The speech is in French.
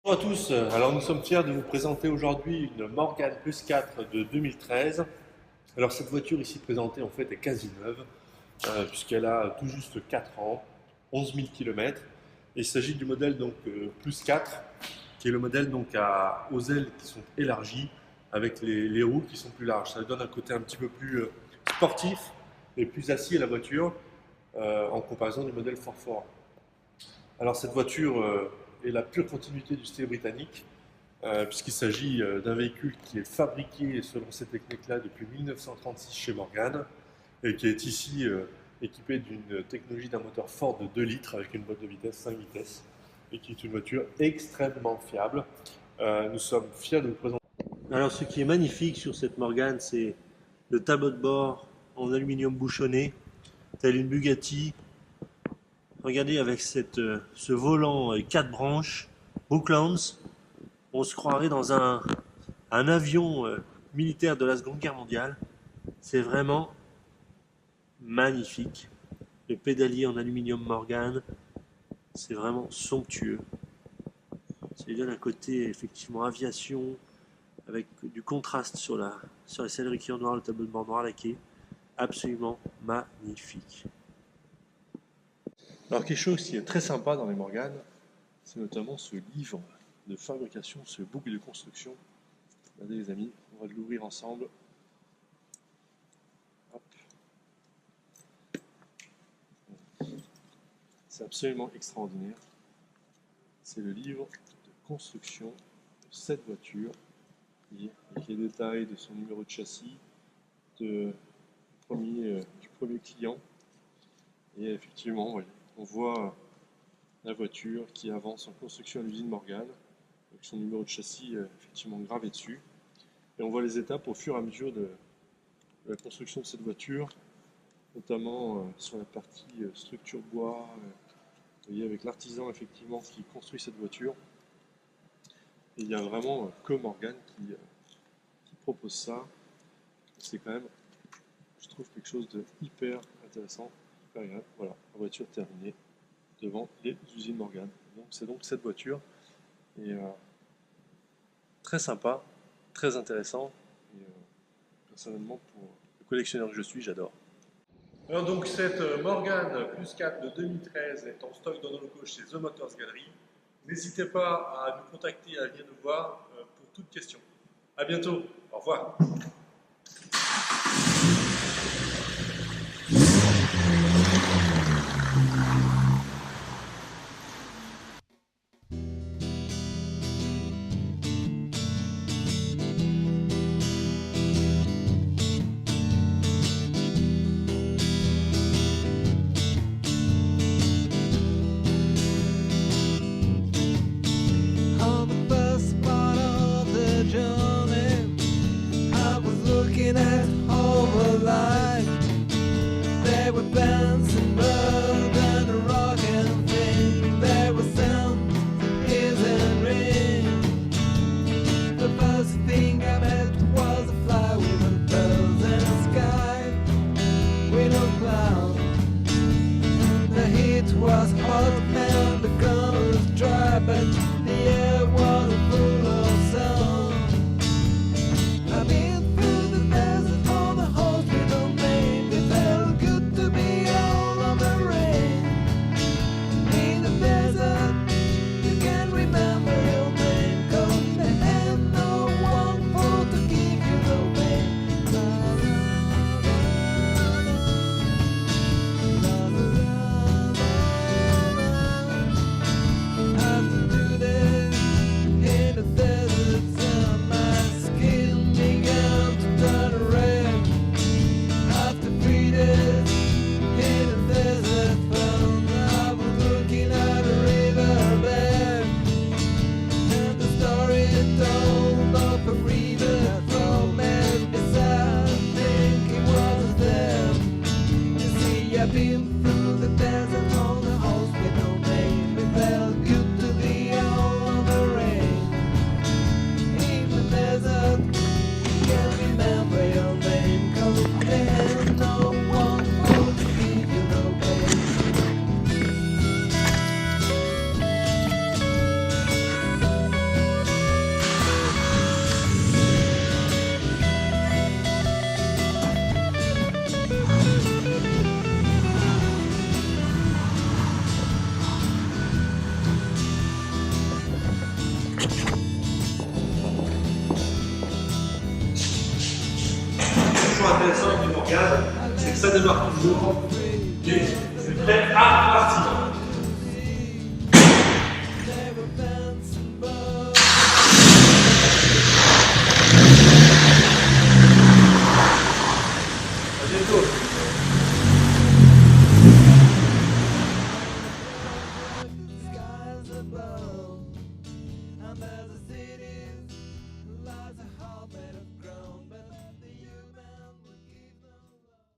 Bonjour à tous, alors nous sommes fiers de vous présenter aujourd'hui une Morgan Plus 4 de 2013. Alors cette voiture ici présentée en fait est quasi neuve, puisqu'elle a tout juste 4 ans, 11 000 km. Il s'agit du modèle donc Plus 4, qui est le modèle donc aux ailes qui sont élargies, avec les roues qui sont plus larges. Ça lui donne un côté un petit peu plus sportif et plus assis à la voiture, en comparaison du modèle 4. Alors cette voiture est la pure continuité du style britannique, puisqu'il s'agit d'un véhicule qui est fabriqué selon ces techniques-là depuis 1936 chez Morgan, et qui est ici équipé d'une technologie d'un moteur Ford de 2 litres avec une boîte de vitesse 5 vitesses, et qui est une voiture extrêmement fiable. Nous sommes fiers de vous présenter. Alors ce qui est magnifique sur cette Morgan, c'est le tableau de bord en aluminium bouchonné, tel une Bugatti. Regardez avec ce volant 4 branches, Brooklands, on se croirait dans un avion militaire de la Seconde Guerre mondiale. C'est vraiment magnifique. Le pédalier en aluminium Morgan, c'est vraiment somptueux. Ça lui donne un côté effectivement aviation, avec du contraste sur les selleries en noir, le tableau de bord noir laqué. Absolument magnifique. Alors quelque chose qui est très sympa dans les Morgan, c'est notamment ce livre de fabrication, ce book de construction. Regardez les amis, on va l'ouvrir ensemble. Hop. C'est absolument extraordinaire. C'est le livre de construction de cette voiture, avec les détails de son numéro de châssis, du premier client. Et effectivement, voyez, on voit la voiture qui avance en construction à l'usine Morgan, avec son numéro de châssis effectivement gravé dessus. Et on voit les étapes au fur et à mesure de la construction de cette voiture, notamment sur la partie structure bois, vous voyez, avec l'artisan effectivement qui construit cette voiture. Et il n'y a vraiment que Morgan qui propose ça. C'est quand même, je trouve, quelque chose de hyper intéressant. Voilà, la voiture terminée devant les usines Morgan. C'est donc cette voiture, et très sympa, très intéressant, et personnellement pour le collectionneur que je suis, j'adore. Alors donc cette Morgan Plus 4 de 2013 est en stock dans nos locaux chez The Motors Gallery. N'hésitez pas à nous contacter, à venir nous voir pour toute question. À bientôt, au revoir. On the first part of the journey, I was looking at all the life. There were bands and birds and a rock and thing. There was sound, ears and ring. The first thing I met was a fly with birds and a sky with no cloud. The heat was hot and the ground was dry, but the air was full of sound. I've been through the desert on the hospital name. It felt good to be out on the rain. In the desert, you can remember your name, 'cause there ain't no one for to give you the pain. Have to do this in the desert sun. My skin began to turn red. After 3 days in the desert sun, I was looking at a riverbed, and the story it told of a river that flowed as I think it was there. You see, I've been through the desert on the hospital name. It felt good to be out on the rain. In the desert, you can remember your name, 'cause there's no one who to give you no pain. ça démarre toujours. Et c'est prêt à partir. À bientôt.